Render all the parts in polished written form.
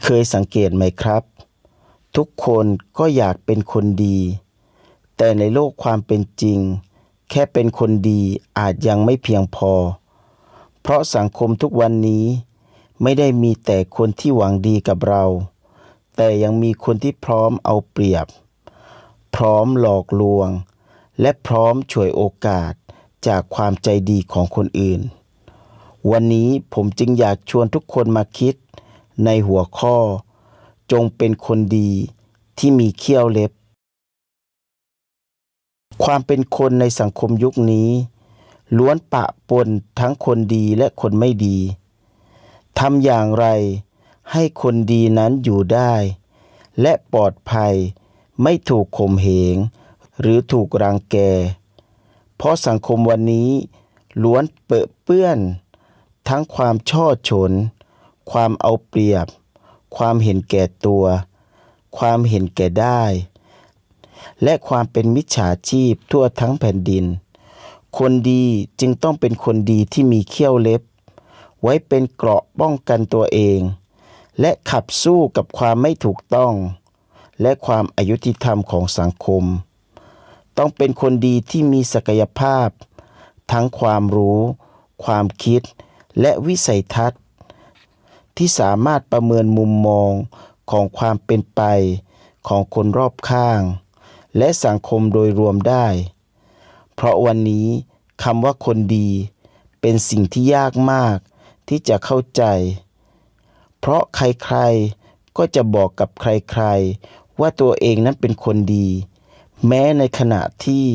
เคยสังเกตไหมครับทุกคนก็อยากเป็นคนดีแต่ในโลกความเป็นจริงแค่เป็นคนดีอาจยังไม่เพียงพอเพราะสังคมทุกวันนี้ไม่ได้มีแต่คนที่หวังดีกับเราแต่ยังมีคนที่พร้อมเอาเปรียบพร้อมหลอกลวงและพร้อมฉวยโอกาสจากความใจดีของคนอื่นวันนี้ผมจึงอยากชวนทุกคนมาคิดในหัวข้อจงเป็นคนดีที่มีเขี้ยวเล็บความเป็นคนในสังคมยุคนี้ล้วนปะปนทั้งคนดีและคนไม่ดีทำอย่างไรให้คนดีนั้นอยู่ได้และปลอดภัยไม่ถูกข่มเหงหรือถูกรังแกเพราะสังคมวันนี้ล้วนเปื้อนทั้งความช่อฉนความเอาเปรียบความเห็นแก่ตัวความเห็นแก่ได้และความเป็นมิจฉาชีพทั่วทั้งแผ่นดินคนดีจึงต้องเป็นคนดีที่มีเขี้ยวเล็บไว้เป็นเกราะป้องกันตัวเองและขับสู้กับความไม่ถูกต้องและความอยุติธรรมของสังคมต้องเป็นคนดีที่มีศักยภาพทั้งความรู้ความคิดและวิสัยทัศน์ที่สามารถประเมินมุมมองของความเป็นไปของคนรอบข้างและสังคมโดยรวมได้เพราะวันนี้คำว่าคนดีเป็นสิ่งที่ยากมากที่จะเข้าใจเพราะใครๆก็จะบอกกับใครๆว่าตัวเองนั้นเป็นคนดีแม้ในขณะที่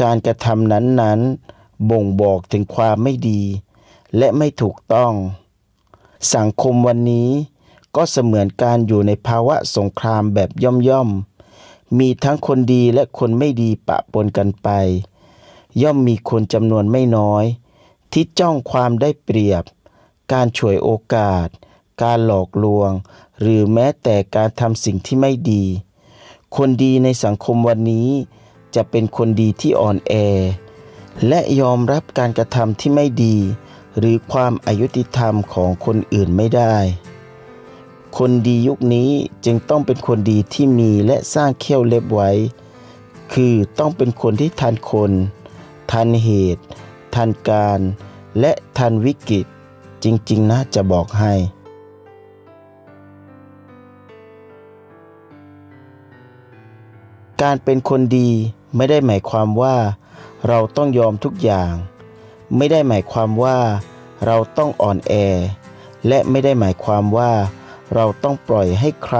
การกระทำนั้นๆบ่งบอกถึงความไม่ดีและไม่ถูกต้องสังคมวันนี้ก็เสมือนการอยู่ในภาวะสงครามแบบย่อมๆมีทั้งคนดีและคนไม่ดีปะปนกันไปย่อมมีคนจำนวนไม่น้อยที่จ้องความได้เปรียบการฉวยโอกาสการหลอกลวงหรือแม้แต่การทำสิ่งที่ไม่ดีคนดีในสังคมวันนี้จะเป็นคนดีที่อ่อนแอและยอมรับการกระทำที่ไม่ดีหรือความอยุติธรรมของคนอื่นไม่ได้คนดียุคนี้จึงต้องเป็นคนดีที่มีและสร้างเขี้ยวเล็บไว้คือต้องเป็นคนที่ทันคนทันเหตุทันการและทันวิกฤตจริงๆนะจะบอกให้การเป็นคนดีไม่ได้หมายความว่าเราต้องยอมทุกอย่างไม่ได้หมายความว่าเราต้องอ่อนแอและไม่ได้หมายความว่าเราต้องปล่อยให้ใคร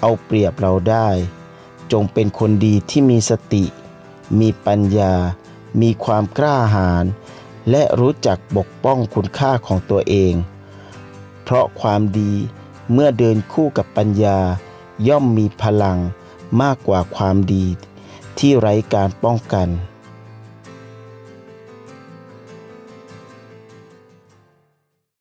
เอาเปรียบเราได้จงเป็นคนดีที่มีสติมีปัญญามีความกล้าหาญและรู้จักปกป้องคุณค่าของตัวเองเพราะความดีเมื่อเดินคู่กับปัญญาย่อมมีพลังมากกว่าความดีที่ไร้การป้องกัน